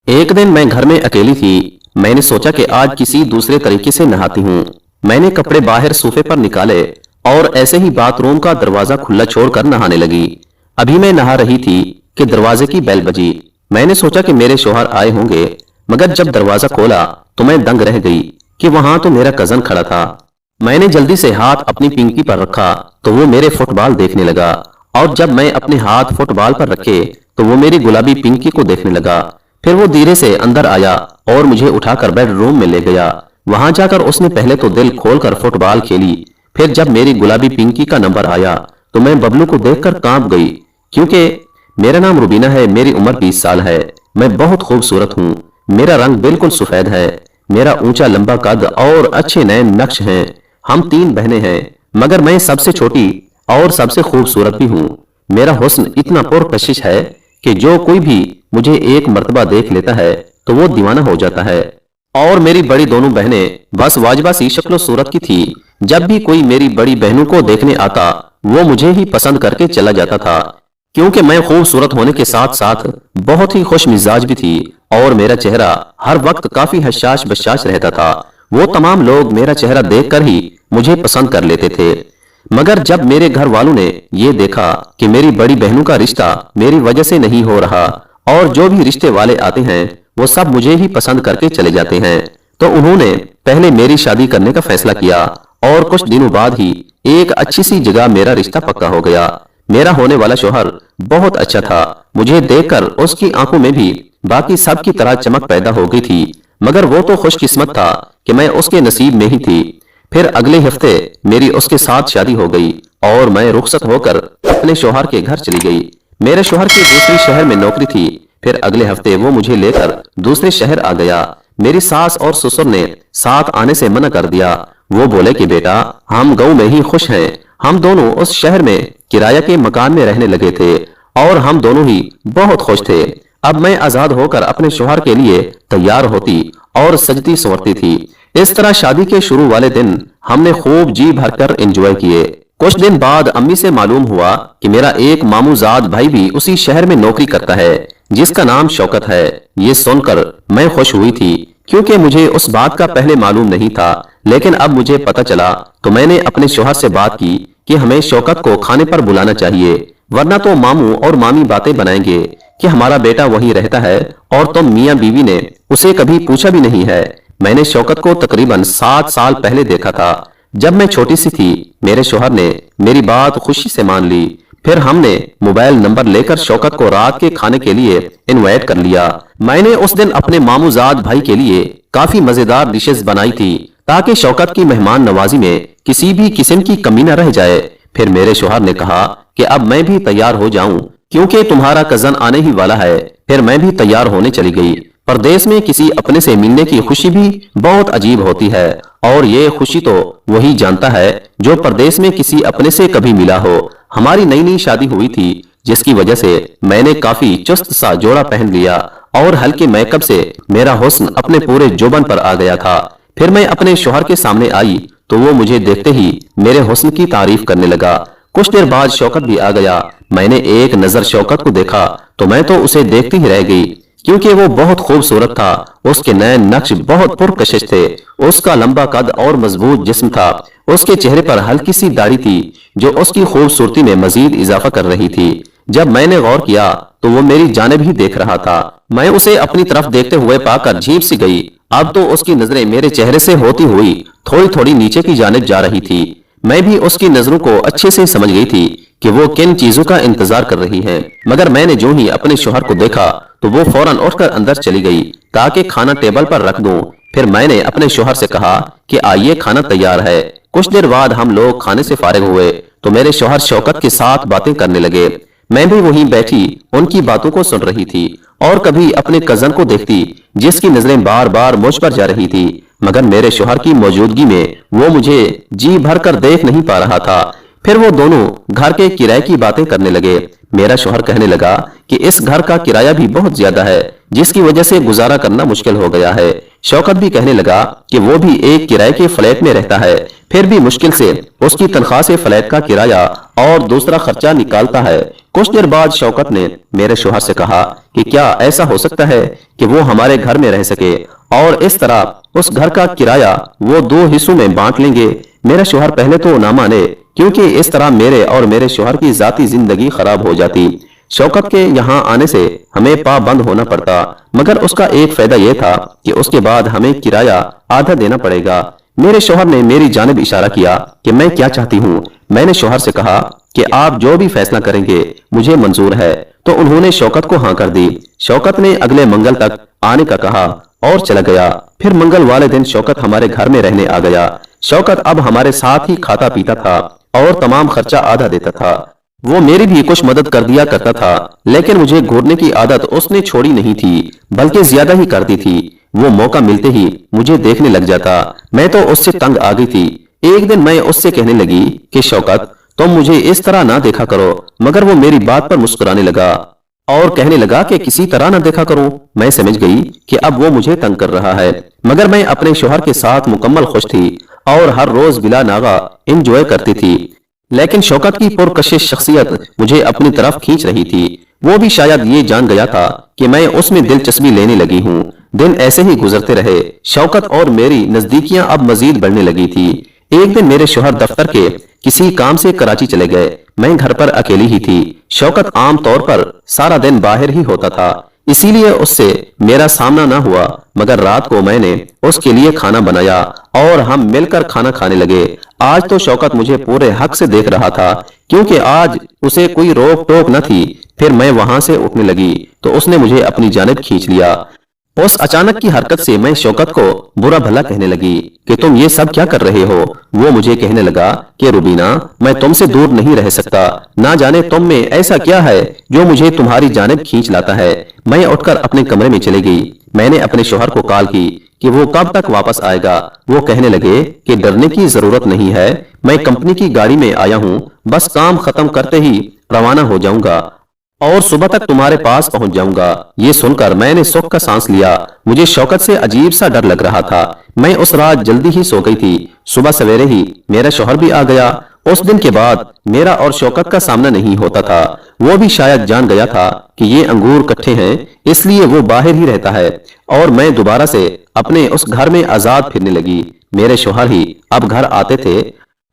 एक दिन मैं घर में अकेली थी। मैंने सोचा कि आज किसी दूसरे तरीके से नहाती हूँ। मैंने कपड़े बाहर सोफे पर निकाले और ऐसे ही बाथरूम का दरवाजा खुला छोड़कर नहाने लगी। अभी मैं नहा रही थी कि दरवाजे की बेल बजी। मैंने सोचा कि मेरे शौहर आए होंगे, मगर जब दरवाजा खोला तो मैं दंग रह गई कि वहां तो मेरा कजन खड़ा था। मैंने जल्दी से हाथ अपनी पिंकी पर रखा तो वो मेरे फुटबॉल देखने लगा, और जब मैं अपने हाथ फुटबॉल पर रखे तो वो मेरी गुलाबी पिंकी को देखने लगा। फिर वो धीरे से अंदर आया और मुझे उठाकर बेडरूम में ले गया। वहां जाकर उसने पहले तो दिल खोलकर फुटबॉल खेली। फिर जब मेरी गुलाबी पिंकी का नंबर आया तो मैं बबलू को देखकर कांप गई, क्योंकि मेरा नाम रुबीना है, मेरी उम्र 20 साल है, मैं बहुत खूबसूरत हूँ, मेरा रंग बिल्कुल सफेद है, मेरा ऊंचा लंबा कद और अच्छे नए नक्श हैं। हम 3 बहनें हैं, मगर मैं सबसे छोटी और सबसे खूबसूरत भी हूँ। मेरा हुस्न इतना पुरकशिश है कि जो कोई भी मुझे एक मर्तबा देख लेता है तो वो दीवाना हो जाता है। और मेरी बड़ी दोनों बहनें बस वाजबा सी शक्लो सूरत की थी। जब भी कोई मेरी बड़ी बहनों को देखने आता वो मुझे ही पसंद करके चला जाता था, क्योंकि मैं खूबसूरत होने के साथ साथ बहुत ही खुश मिजाज भी थी और मेरा चेहरा हर वक्त काफी हशाश बशाश रहता था। वो तमाम लोग मेरा चेहरा देखकर ही मुझे पसंद कर लेते थे। मगर जब मेरे घर वालों ने ये देखा कि मेरी बड़ी बहनों का रिश्ता मेरी वजह से नहीं हो रहा और जो भी रिश्ते वाले आते हैं वो सब मुझे ही पसंद करके चले जाते हैं, तो उन्होंने पहले मेरी शादी करने का फैसला किया और कुछ दिनों बाद ही एक अच्छी सी जगह मेरा रिश्ता पक्का हो गया। मेरा होने वाला शौहर बहुत अच्छा था। मुझे देखकर उसकी आंखों में भी बाकी सब की तरह चमक पैदा हो गई थी, मगर वो तो खुशकिस्मत था कि मैं उसके नसीब में ही थी। फिर अगले हफ्ते मेरी उसके साथ शादी हो गई और मैं रुखसत होकर अपने शौहर के घर चली गई। मेरे शौहर की दूसरे शहर में नौकरी थी। फिर अगले हफ्ते वो मुझे लेकर दूसरे शहर आ गया। मेरी सास और ससुर ने साथ आने से मना कर दिया। वो बोले कि बेटा, हम गांव में ही खुश हैं। हम दोनों उस शहर में किराया के मकान में रहने लगे थे और हम दोनों ही बहुत खुश थे। अब मैं आजाद होकर अपने शौहर के लिए तैयार होती और सजती संवरती थी। इस तरह शादी के शुरू वाले दिन हमने खूब जी भरकर एंजॉय किए। कुछ दिन बाद अम्मी से मालूम हुआ कि मेरा एक मामूजाद भाई भी उसी शहर में नौकरी करता है, जिसका नाम शौकत है। ये सुनकर मैं खुश हुई थी, क्योंकि मुझे उस बात का पहले मालूम नहीं था, लेकिन अब मुझे पता चला तो मैंने अपने शौहर से बात की कि हमें शौकत को खाने पर बुलाना चाहिए, वरना तो मामू और मामी बातें बनाएंगे कि हमारा बेटा वही रहता है और तुम मियाँ बीवी ने उसे कभी पूछा भी नहीं है। मैंने शौकत को तकरीबन 7 साल पहले देखा था। जब मैं छोटी सी थी मेरे शौहर ने मेरी बात खुशी से मान ली। फिर हमने मोबाइल नंबर लेकर शौकत को रात के खाने के लिए इनवाइट कर लिया। मैंने उस दिन अपने मामूजाद भाई के लिए काफी मजेदार डिशेस बनाई थी, ताकि शौकत की मेहमान नवाजी में किसी भी किस्म की कमी न रह जाए। फिर मेरे शौहर ने कहा कि अब मैं भी तैयार हो जाऊं, क्योंकि तुम्हारा कजन आने ही वाला है। फिर मैं भी तैयार होने चली गई। परदेश में किसी अपने से मिलने की खुशी भी बहुत अजीब होती है, और ये खुशी तो वही जानता है जो परदेश में किसी अपने से कभी मिला हो। हमारी नई नई शादी हुई थी, जिसकी वजह से मैंने काफी चुस्त सा जोड़ा पहन लिया और हल्के मेकअप से मेरा हुस्न अपने पूरे जोबन पर आ गया था। फिर मैं अपने शौहर के सामने आई तो वो मुझे देखते ही मेरे हुस्न की तारीफ करने लगा। कुछ देर बाद शौकत भी आ गया। मैंने एक नजर शौकत को देखा तो मैं तो उसे देखती ही रह गई, क्योंकि वो बहुत खूबसूरत था। उसके नए नक्श बहुत पुरकशिश थे। उसका लंबा कद और मजबूत जिस्म था। उसके चेहरे पर हल्की सी दाढ़ी थी जो उसकी खूबसूरती में मजीद इजाफा कर रही थी। जब मैंने गौर किया तो वो मेरी जानिब ही देख रहा था। मैं उसे अपनी तरफ देखते हुए पाकर झीप सी गई। अब तो उसकी नजरें मेरे चेहरे से होती हुई थोड़ी थोड़ी नीचे की जानिब जा रही थी। मैं भी उसकी नजरों को अच्छे से समझ गई थी कि वो किन चीजों का इंतजार कर रही है। मगर मैंने जो ही अपने शौहर को देखा तो वो फौरन उठकर अंदर चली गई ताकि खाना टेबल पर रख दूं। फिर मैंने अपने शौहर से कहा कि आइए, खाना तैयार है। कुछ देर बाद हम लोग खाने से फारिग हुए तो मेरे शौहर शौकत के साथ बातें करने लगे। मैं भी वहीं बैठी उनकी बातों को सुन रही थी और कभी अपने कजन को देखती, जिसकी नजरें बार बार मुझ पर जा रही थी, मगर मेरे शौहर की मौजूदगी में वो मुझे जी भर कर देख नहीं पा रहा था। फिर वो दोनों घर के किराए की बातें करने लगे। मेरा शौहर कहने लगा कि इस घर का किराया भी बहुत ज्यादा है, जिसकी वजह से गुजारा करना मुश्किल हो गया है। शौकत भी कहने लगा कि वो भी एक किराए के फ्लैट में रहता है, फिर भी मुश्किल से उसकी तनख्वाह से फ्लैट का किराया और दूसरा खर्चा निकालता है। कुछ देर बाद शौकत ने मेरे शौहर से कहा कि क्या ऐसा हो सकता है कि वो हमारे घर में रह सके और इस तरह उस घर का किराया वो 2 हिस्सों में बांट लेंगे। मेरा शौहर पहले तो ना माने, क्योंकि इस तरह मेरे और मेरे शौहर की जाती जिंदगी खराब हो जाती। शौकत के यहाँ आने से हमें पाबंद होना पड़ता, मगर उसका एक फायदा यह था कि उसके बाद हमें किराया आधा देना पड़ेगा। मेरे शौहर ने मेरी जानिब इशारा किया कि मैं क्या चाहती हूँ। मैंने शौहर से कहा कि आप जो भी फैसला करेंगे मुझे मंजूर है। तो उन्होंने शौकत को हाँ कर दी। शौकत ने अगले मंगल तक आने का कहा और चला गया। फिर मंगल वाले दिन शौकत हमारे घर में रहने आ गया। शौकत अब हमारे साथ ही खाता पीता था और तमाम खर्चा आधा देता था। वो मेरी भी कुछ मदद कर दिया करता था, लेकिन मुझे घूरने की आदत उसने छोड़ी नहीं थी, बल्कि ज्यादा ही करती थी। वो मौका मिलते ही मुझे देखने लग जाता। मैं तो उससे तंग आ गई थी। एक दिन मैं उससे कहने लगी कि शौकत, तुम मुझे इस तरह ना देखा करो, मगर वो मेरी बात पर मुस्कुराने लगा और कहने लगा कि किसी तरह ना देखा करूं। मैं समझ गई कि अब वो मुझे तंग कर रहा है, मगर मैं अपने शौहर के साथ मुकम्मल खुश थी और हर रोज बिला नागा एंजॉय करती थी। लेकिन शौकत की पुरकशिश शख्सियत मुझे अपनी तरफ खींच रही थी। वो भी शायद ये जान गया था कि मैं उसमें दिलचस्पी लेने लगी हूँ। दिन ऐसे ही गुजरते रहे। शौकत और मेरी नजदीकियां अब मजीद बढ़ने लगी थी। एक दिन मेरे शौहर दफ्तर के किसी काम से कराची चले गए। मैं घर पर अकेली ही थी। शौकत आम तौर पर सारा दिन बाहर ही होता था, इसीलिए उससे मेरा सामना न हुआ, मगर रात को मैंने उसके लिए खाना बनाया और हम मिलकर खाना खाने लगे। आज तो शौकत मुझे पूरे हक से देख रहा था, क्योंकि आज उसे कोई रोक टोक न थी। फिर मैं वहां से उठने लगी तो उसने मुझे अपनी जानिब खींच लिया। उस अचानक की हरकत से मैं शौकत को बुरा भला कहने लगी कि तुम ये सब क्या कर रहे हो। वो मुझे कहने लगा कि रुबीना, मैं तुमसे दूर नहीं रह सकता। ना जाने तुम में ऐसा क्या है जो मुझे तुम्हारी जानिब खींच लाता है। मैं उठकर अपने कमरे में चली गई। मैंने अपने शौहर को कॉल की कि वो कब तक वापस आएगा। वो कहने लगे कि डरने की जरूरत नहीं है, मैं कंपनी की गाड़ी में आया हूँ, बस काम खत्म करते ही रवाना हो जाऊंगा और सुबह तक तुम्हारे पास पहुंच जाऊंगा। ये सुनकर मैंने सुख का सांस लिया। मुझे शौकत से अजीब सा डर लग रहा था। मैं उस रात जल्दी ही सो गई थी। सुबह सवेरे ही मेरा शौहर भी आ गया। उस दिन के बाद मेरा और शौकत का सामना नहीं होता था। वो भी शायद जान गया था कि ये अंगूर कट्ठे हैं, इसलिए वो बाहर ही रहता है और मैं दोबारा से अपने उस घर में आजाद फिरने लगी। मेरे शौहर ही अब घर आते थे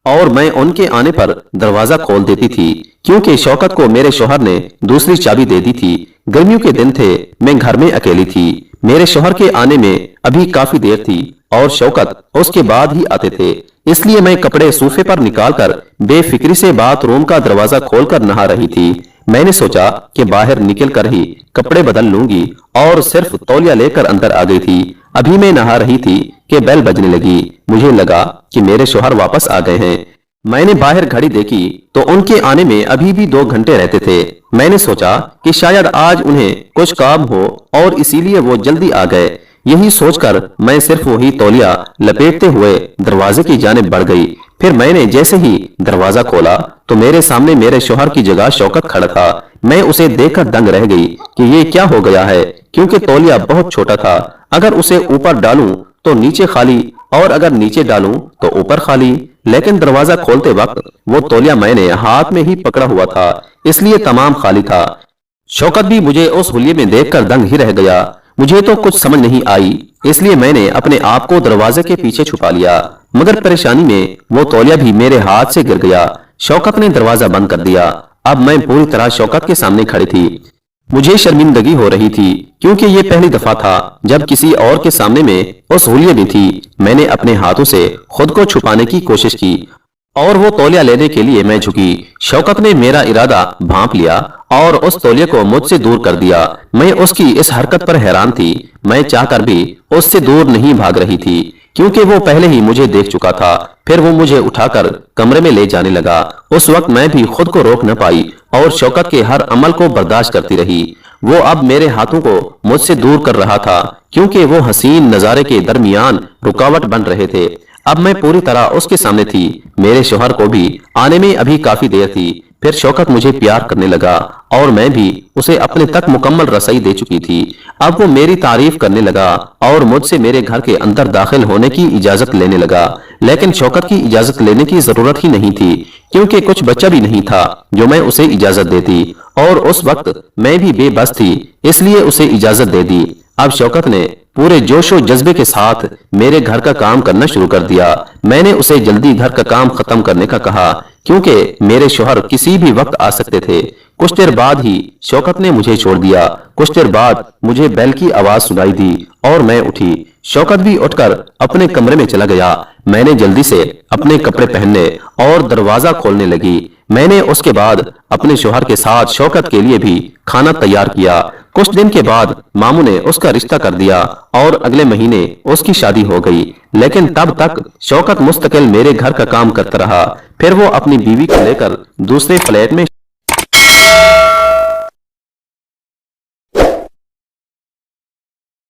और मैं उनके आने पर दरवाजा खोल देती थी, क्योंकि शौकत को मेरे शौहर ने दूसरी चाबी दे दी थी। गर्मियों के दिन थे, मैं घर में अकेली थी। मेरे शौहर के आने में अभी काफी देर थी और शौकत उसके बाद ही आते थे, इसलिए मैं कपड़े सोफे पर निकालकर बेफिक्री से बाथरूम का दरवाजा खोलकर नहा रही थी। मैंने सोचा कि बाहर निकल कर ही कपड़े बदल लूंगी और सिर्फ तौलिया लेकर अंदर आ गई थी। अभी मैं नहा रही थी कि बेल बजने लगी। मुझे लगा कि मेरे शौहर वापस आ गए हैं। मैंने बाहर घड़ी देखी तो उनके आने में अभी भी 2 घंटे रहते थे। मैंने सोचा कि शायद आज उन्हें कुछ काम हो और इसीलिए वो जल्दी आ गए। यही सोचकर मैं सिर्फ वही तौलिया लपेटते हुए दरवाजे की जानिब बढ़ गई। फिर मैंने जैसे ही दरवाजा खोला तो मेरे सामने मेरे शौहर की जगह शौकत खड़ा था। मैं उसे देखकर दंग रह गई कि ये क्या हो गया है, क्योंकि तौलिया बहुत छोटा था। अगर उसे ऊपर डालूं तो नीचे खाली और अगर नीचे डालूं तो ऊपर खाली। लेकिन दरवाजा खोलते वक्त वो तौलिया मैंने हाथ में ही पकड़ा हुआ था, इसलिए तमाम खाली था। शौकत भी मुझे उस हुलिये में देखकर दंग ही रह गया। मुझे तो कुछ समझ नहीं आई, इसलिए मैंने अपने आप को दरवाजे के पीछे छुपा लिया, मगर परेशानी में वो तौलिया भी मेरे हाथ से गिर गया। शौकत ने दरवाजा बंद कर दिया। अब मैं पूरी तरह शौकत के सामने खड़ी थी। मुझे शर्मिंदगी हो रही थी, क्योंकि ये पहली दफा था जब किसी और के सामने में उस हुलिये में थी। मैंने अपने हाथों से खुद को छुपाने की कोशिश की और वो तौलिया लेने के लिए मैं झुकी। शौकत ने मेरा इरादा भांप लिया और उस तौलिये को मुझसे दूर कर दिया। मैं उसकी इस हरकत पर हैरान थी। मैं चाहकर भी उससे दूर नहीं भाग रही थी, क्योंकि वो पहले ही मुझे देख चुका था। फिर वो मुझे उठाकर कमरे में ले जाने लगा। उस वक्त मैं भी खुद को रोक न पाई और शौकत के हर अमल को बर्दाश्त करती रही। वो अब मेरे हाथों को मुझसे दूर कर रहा था, क्योंकि वो हसीन नजारे के दरमियान रुकावट बन रहे थे। अब मैं पूरी तरह उसके सामने थी। मेरे शौहर को भी आने में अभी काफी देर थी। फिर शौकत मुझे प्यार करने लगा और मैं भी उसे अपने तक मुकम्मल रसाई दे चुकी थी। अब वो मेरी तारीफ करने लगा और मुझसे मेरे घर के अंदर दाखिल होने की इजाजत लेने लगा। लेकिन शौकत की इजाजत लेने की जरूरत ही नहीं थी, क्योंकि कुछ बच्चा भी नहीं था जो मैं उसे इजाजत देती, और उस वक्त मैं भी बेबस थी, इसलिए उसे इजाजत दे दी। अब शौकत ने पूरे जोशो जज्बे के साथ मेरे घर का काम करना शुरू कर दिया। मैंने उसे जल्दी घर का काम खत्म करने का कहा, क्योंकि मेरे शौहर किसी भी वक्त आ सकते थे। कुछ देर बाद ही शौकत ने मुझे छोड़ दिया। कुछ देर बाद मुझे बैल की आवाज सुनाई दी और मैं उठी। शौकत भी उठकर अपने कमरे में चला गया। मैंने जल्दी से अपने कपड़े पहनने और दरवाजा खोलने लगी। मैंने उसके बाद अपने शौहर के साथ शौकत के लिए भी खाना तैयार किया। कुछ दिन के बाद मामू ने उसका रिश्ता कर दिया और अगले महीने उसकी शादी हो गई। लेकिन तब तक शौकत मुस्तकिल मेरे घर का काम करता रहा। फिर वो अपनी बीवी को लेकर दूसरे फ्लैट में